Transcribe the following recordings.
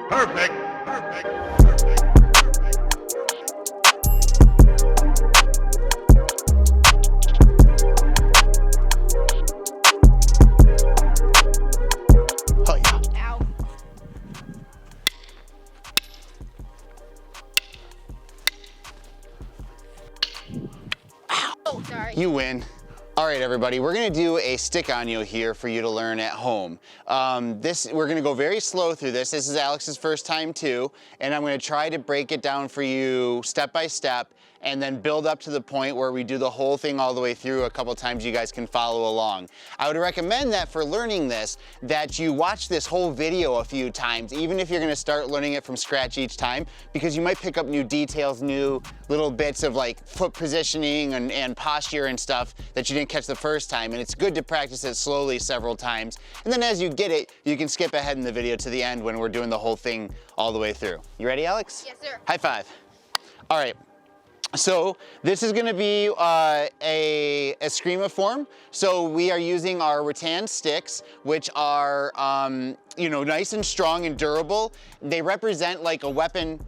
Perfect. Perfect. Oh yeah. Ow. Oh, sorry. You win. All right, everybody, we're gonna do a stick ANYO here for you to learn at home. We're gonna go very slow through this. This is Alex's first time too, and I'm gonna try to break it down for you step by step and then build up to the point where we do the whole thing all the way through a couple times you guys can follow along. I would recommend that for learning this, that you watch this whole video a few times, even if you're gonna start learning it from scratch each time, because you might pick up new details, new little bits of like foot positioning and posture and stuff that you didn't catch the first time, and it's good to practice it slowly several times. And then as you get it, you can skip ahead in the video to the end when we're doing the whole thing all the way through. You ready, Alex? Yes, sir. High five. All right. So this is gonna be a Escrima form. So we are using our rattan sticks, which are, you know, nice and strong and durable. They represent like a weapon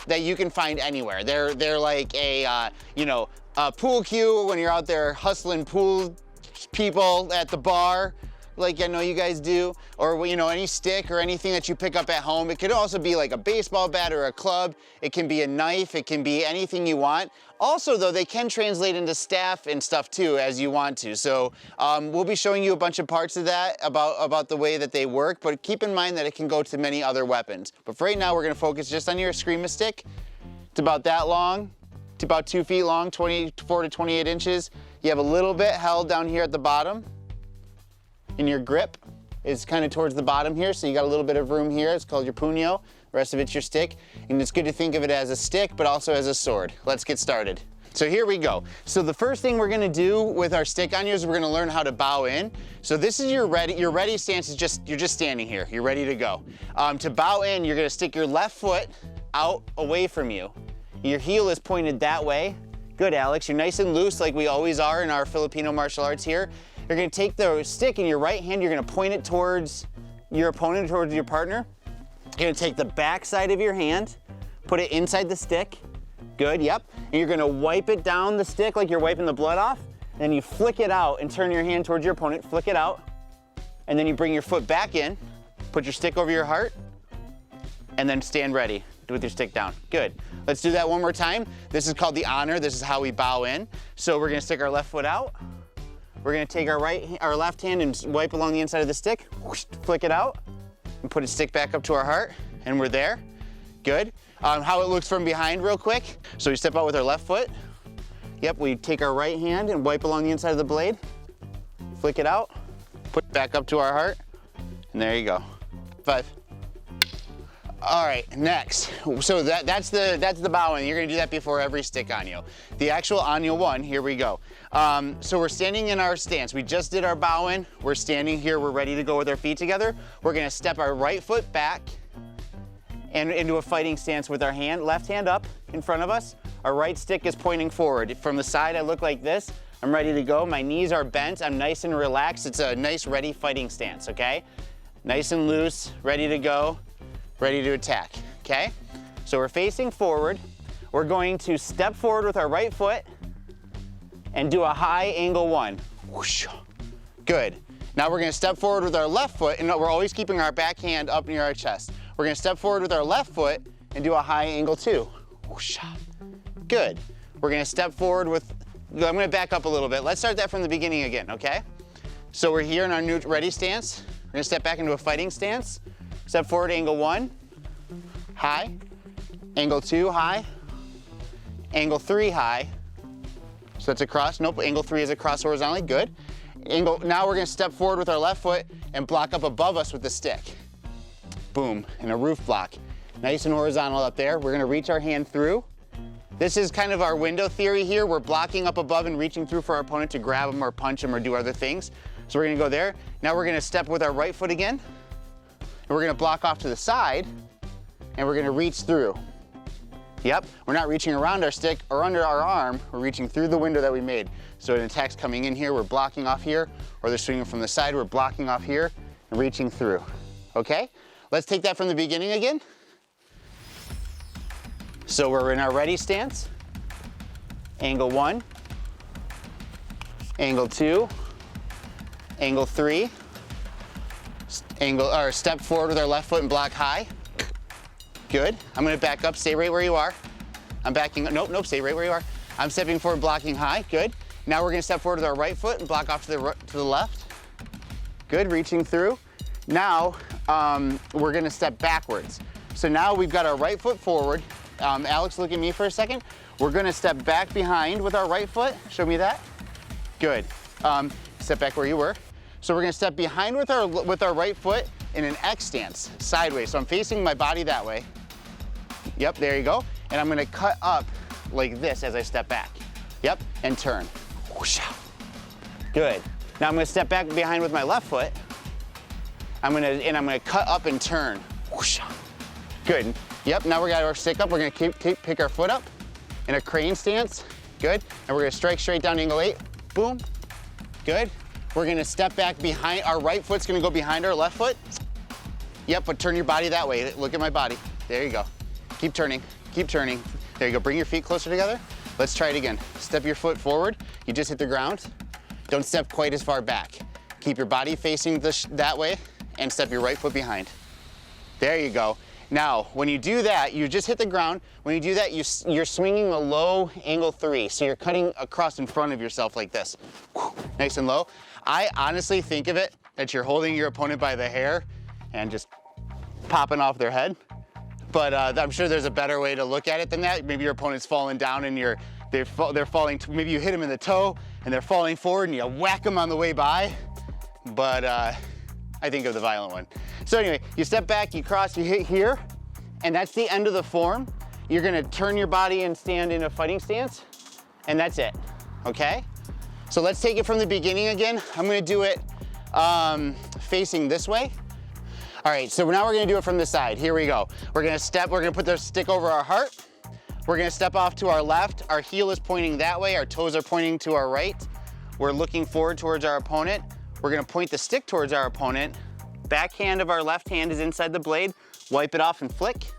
that you can find anywhere. They're like a, you know, a pool cue when you're out there hustling pool people at the bar, like I know you guys do, or you know, any stick or anything that you pick up at home. It could also be like a baseball bat or a club. It can be a knife, it can be anything you want. Also though, they can translate into staff and stuff too as you want to. So we'll be showing you a bunch of parts of that about the way that they work, but keep in mind that it can go to many other weapons. But for right now, we're gonna focus just on your Escrima stick. It's about that long. It's about 2 feet long, 24 to 28 inches. You have a little bit held down here at the bottom. And your grip is kind of towards the bottom here, so you got a little bit of room here. It's called your puño. The rest of it's your stick. And it's good to think of it as a stick, but also as a sword. Let's get started. So here we go. So the first thing we're gonna do with our stick ANYO is we're gonna learn how to bow in. So this is your ready stance is you're just standing here. You're ready to go. To bow in, you're gonna stick your left foot out away from you. Your heel is pointed that way. Good, Alex. You're nice and loose like we always are in our Filipino martial arts here. You're gonna take the stick in your right hand, you're gonna point it towards your opponent, towards your partner. You're gonna take the back side of your hand, put it inside the stick. Good, yep. And you're gonna wipe it down the stick like you're wiping the blood off. Then you flick it out and turn your hand towards your opponent, flick it out. And then you bring your foot back in, put your stick over your heart, and then stand ready with your stick down. Good. Let's do that one more time. This is called the honor. This is how we bow in. So we're gonna stick our left foot out. We're gonna take our left hand and wipe along the inside of the stick, whoosh, flick it out, and put a stick back up to our heart, and we're there. Good. How it looks from behind real quick. So we step out with our left foot. Yep, we take our right hand and wipe along the inside of the blade, flick it out, put it back up to our heart, and there you go. 5. All right, next. So that's the bow in. You're gonna do that before every stick ANYO. The actual ANYO 1, here we go. So we're standing in our stance. We just did our bow in. We're standing here, we're ready to go with our feet together. We're gonna step our right foot back and into a fighting stance with our left hand up in front of us. Our right stick is pointing forward. From the side, I look like this. I'm ready to go. My knees are bent. I'm nice and relaxed. It's a nice, ready fighting stance, okay? Nice and loose, ready to go. Ready to attack, okay? So we're facing forward. We're going to step forward with our right foot and do a high angle 1. Whoosh. Good. Now we're gonna step forward with our left foot, and we're always keeping our back hand up near our chest. We're gonna step forward with our left foot and do a high angle 2. Whoosh. Good. We're gonna step forward with, I'm gonna back up a little bit. Let's start that from the beginning again, okay? So we're here in our new ready stance. We're gonna step back into a fighting stance. Step forward, angle 1, high. Angle 2, high. Angle 3, high. So that's across. Nope, angle 3 is across horizontally. Good. Now we're gonna step forward with our left foot and block up above us with the stick. Boom, in a roof block. Nice and horizontal up there. We're gonna reach our hand through. This is kind of our window theory here. We're blocking up above and reaching through for our opponent to grab them or punch them or do other things. So we're gonna go there. Now we're gonna step with our right foot again. And we're gonna block off to the side, and we're gonna reach through. Yep, we're not reaching around our stick or under our arm, we're reaching through the window that we made. So an attack's coming in here, we're blocking off here, or they're swinging from the side, we're blocking off here and reaching through, okay? Let's take that from the beginning again. So we're in our ready stance. Angle 1, angle 2, angle 3, step forward with our left foot and block high. Good. I'm gonna back up, stay right where you are. I'm backing up, nope, stay right where you are. I'm stepping forward, blocking high, good. Now we're gonna step forward with our right foot and block off to the left. Good, reaching through. Now, we're gonna step backwards. So now we've got our right foot forward. Alex, look at me for a second. We're gonna step back behind with our right foot. Show me that. Good. Step back where you were. So we're gonna step behind with our right foot in an X stance, sideways. So I'm facing my body that way. Yep, there you go. And I'm gonna cut up like this as I step back. Yep, and turn. Whoosh. Good. Now I'm gonna step back behind with my left foot. I'm gonna cut up and turn. Whoosh. Good. Yep, now we got our stick up. We're gonna pick our foot up in a crane stance. Good. And we're gonna strike straight down angle 8. Boom. Good. We're gonna step back behind, our right foot's gonna go behind our left foot. Yep, but turn your body that way. Look at my body. There you go. Keep turning, keep turning. There you go, bring your feet closer together. Let's try it again. Step your foot forward. You just hit the ground. Don't step quite as far back. Keep your body facing that way and step your right foot behind. There you go. Now, when you do that, you just hit the ground. When you do that, you're swinging a low angle 3. So you're cutting across in front of yourself like this. Nice and low. I honestly think of it that you're holding your opponent by the hair and just popping off their head. But I'm sure there's a better way to look at it than that. Maybe your opponent's falling down and they're falling, maybe you hit them in the toe and they're falling forward and you whack them on the way by. But I think of the violent one. So anyway, you step back, you cross, you hit here, and that's the end of the form. You're gonna turn your body and stand in a fighting stance, and that's it, okay? So let's take it from the beginning again. I'm gonna do it facing this way. All right, so now we're gonna do it from the side. Here we go. We're gonna put the stick over our heart. We're gonna step off to our left. Our heel is pointing that way. Our toes are pointing to our right. We're looking forward towards our opponent. We're gonna point the stick towards our opponent. Backhand of our left hand is inside the blade. Wipe it off and flick.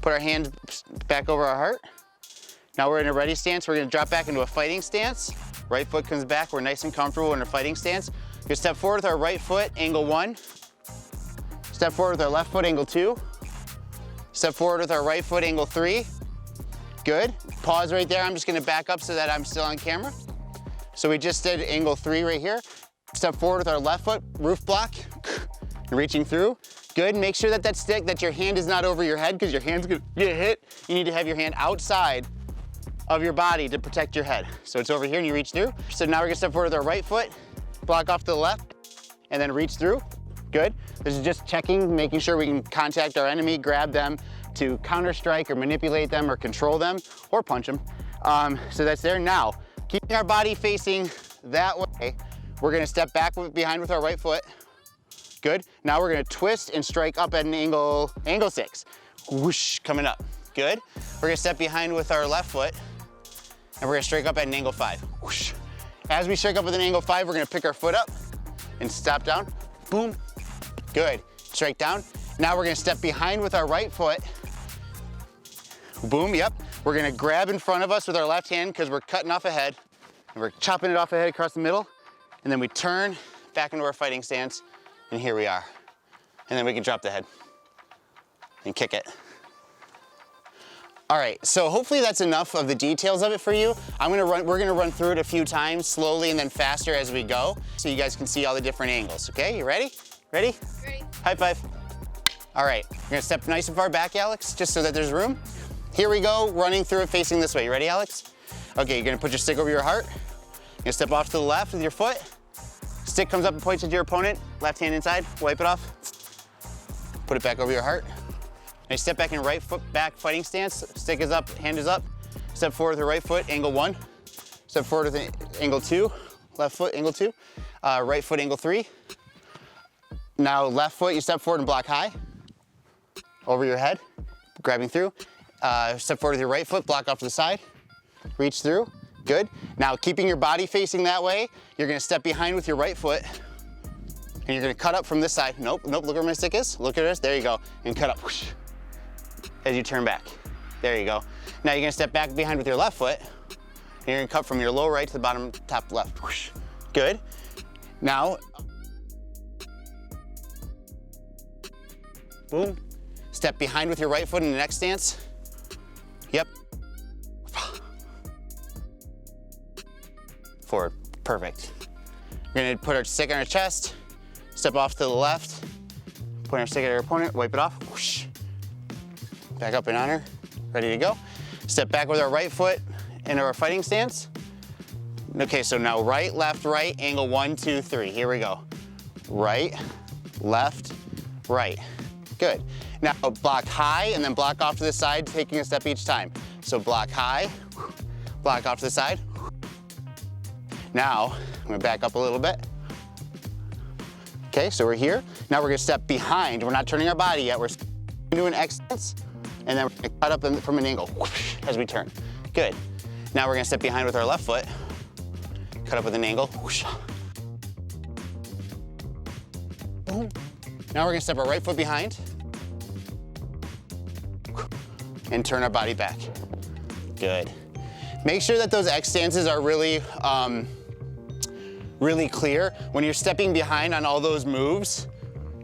Put our hand back over our heart. Now we're in a ready stance. We're gonna drop back into a fighting stance. Right foot comes back. We're nice and comfortable in a fighting stance. We're gonna step forward with our right foot, angle 1. Step forward with our left foot, angle 2. Step forward with our right foot, angle 3. Good. Pause right there. I'm just gonna back up so that I'm still on camera. So we just did angle 3 right here. Step forward with our left foot, roof block, reaching through. Good, make sure that your hand is not over your head because your hand's gonna get hit. You need to have your hand outside of your body to protect your head. So it's over here and you reach through. So now we're gonna step forward with our right foot, block off to the left, and then reach through. Good. This is just checking, making sure we can contact our enemy, grab them to counter strike or manipulate them or control them or punch them. So that's there. Now, keeping our body facing that way, we're gonna step back behind with our right foot. Good. Now we're gonna twist and strike up at an angle 6. Whoosh, coming up. Good. We're gonna step behind with our left foot and we're gonna strike up at an angle 5. Whoosh. As we strike up with an angle 5, we're gonna pick our foot up and stop down. Boom. Good. Strike down. Now we're gonna step behind with our right foot. Boom, yep. We're gonna grab in front of us with our left hand because we're cutting off ahead. And we're chopping it off ahead across the middle. And then we turn back into our fighting stance. And here we are. And then we can drop the head and kick it. All right, so hopefully that's enough of the details of it for you. We're gonna run through it a few times, slowly and then faster as we go, so you guys can see all the different angles, okay? You ready? Ready? Ready. High five. All right, you're gonna step nice and far back, Alex, just so that there's room. Here we go, running through it facing this way. You ready, Alex? Okay, you're gonna put your stick over your heart. You're gonna step off to the left with your foot. Stick comes up and points at your opponent. Left hand inside, wipe it off. Put it back over your heart. Now you step back in right foot back fighting stance. Stick is up, hand is up. Step forward with the right foot, angle 1. Step forward with angle 2. Left foot, angle 2. Right foot, angle 3. Now left foot, you step forward and block high. Over your head, grabbing through. Step forward with your right foot, block off to the side, reach through, good. Now keeping your body facing that way, you're gonna step behind with your right foot, and you're gonna cut up from this side. Nope, look where my stick is, look at this, there you go, and cut up, whoosh, as you turn back. There you go. Now you're gonna step back behind with your left foot, and you're gonna cut from your low right to the bottom top left, whoosh, good. Now, boom, step behind with your right foot in the next stance. Yep. Forward, perfect. We're gonna put our stick on our chest, step off to the left, point our stick at our opponent, wipe it off, whoosh. Back up in honor, ready to go. Step back with our right foot into our fighting stance. Okay, so now right, angle 1, 2, 3, here we go. Right, left, right, good. Now block high and then block off to the side, taking a step each time. So block high, block off to the side. Now, I'm gonna back up a little bit. Okay, so we're here. Now we're gonna step behind. We're not turning our body yet. We're doing X stance, and then we're gonna cut up from an angle whoosh, as we turn. Good. Now we're gonna step behind with our left foot, cut up with an angle. Whoosh. Boom. Now we're gonna step our right foot behind and turn our body back. Good. Make sure that those X stances are really, really clear. When you're stepping behind on all those moves,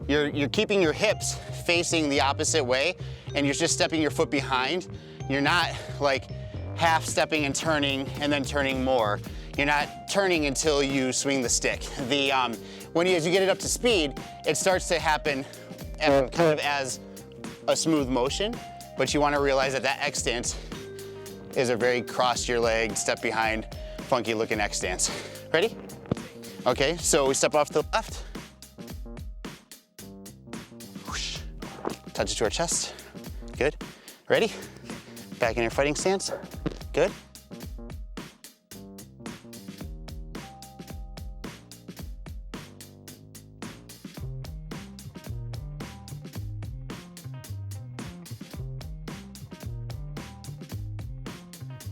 you're keeping your hips facing the opposite way, and you're just stepping your foot behind. You're not like half stepping and then turning more. You're not turning until you swing the stick. As you get it up to speed, it starts to happen kind of as a smooth motion, but you want to realize that that X stance is a very cross your leg, step behind, funky looking X stance. Ready? Okay, so we step off to the left. Whoosh. Touch it to our chest. Good. Ready? Back in your fighting stance. Good.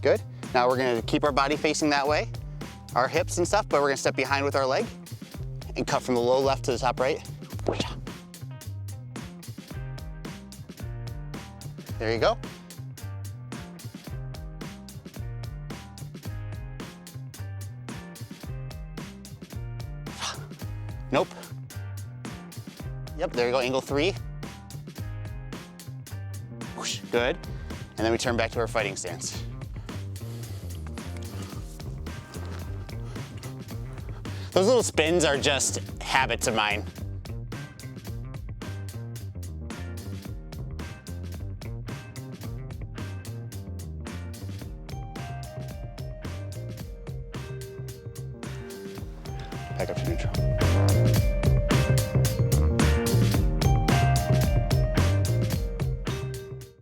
Good. Now we're gonna keep our body facing that way, our hips and stuff, but we're gonna step behind with our leg and cut from the low left to the top right. There you go. Nope. Yep, there you go, angle 3. Whoosh, good. And then we turn back to our fighting stance. Those little spins are just habits of mine. Back up to neutral.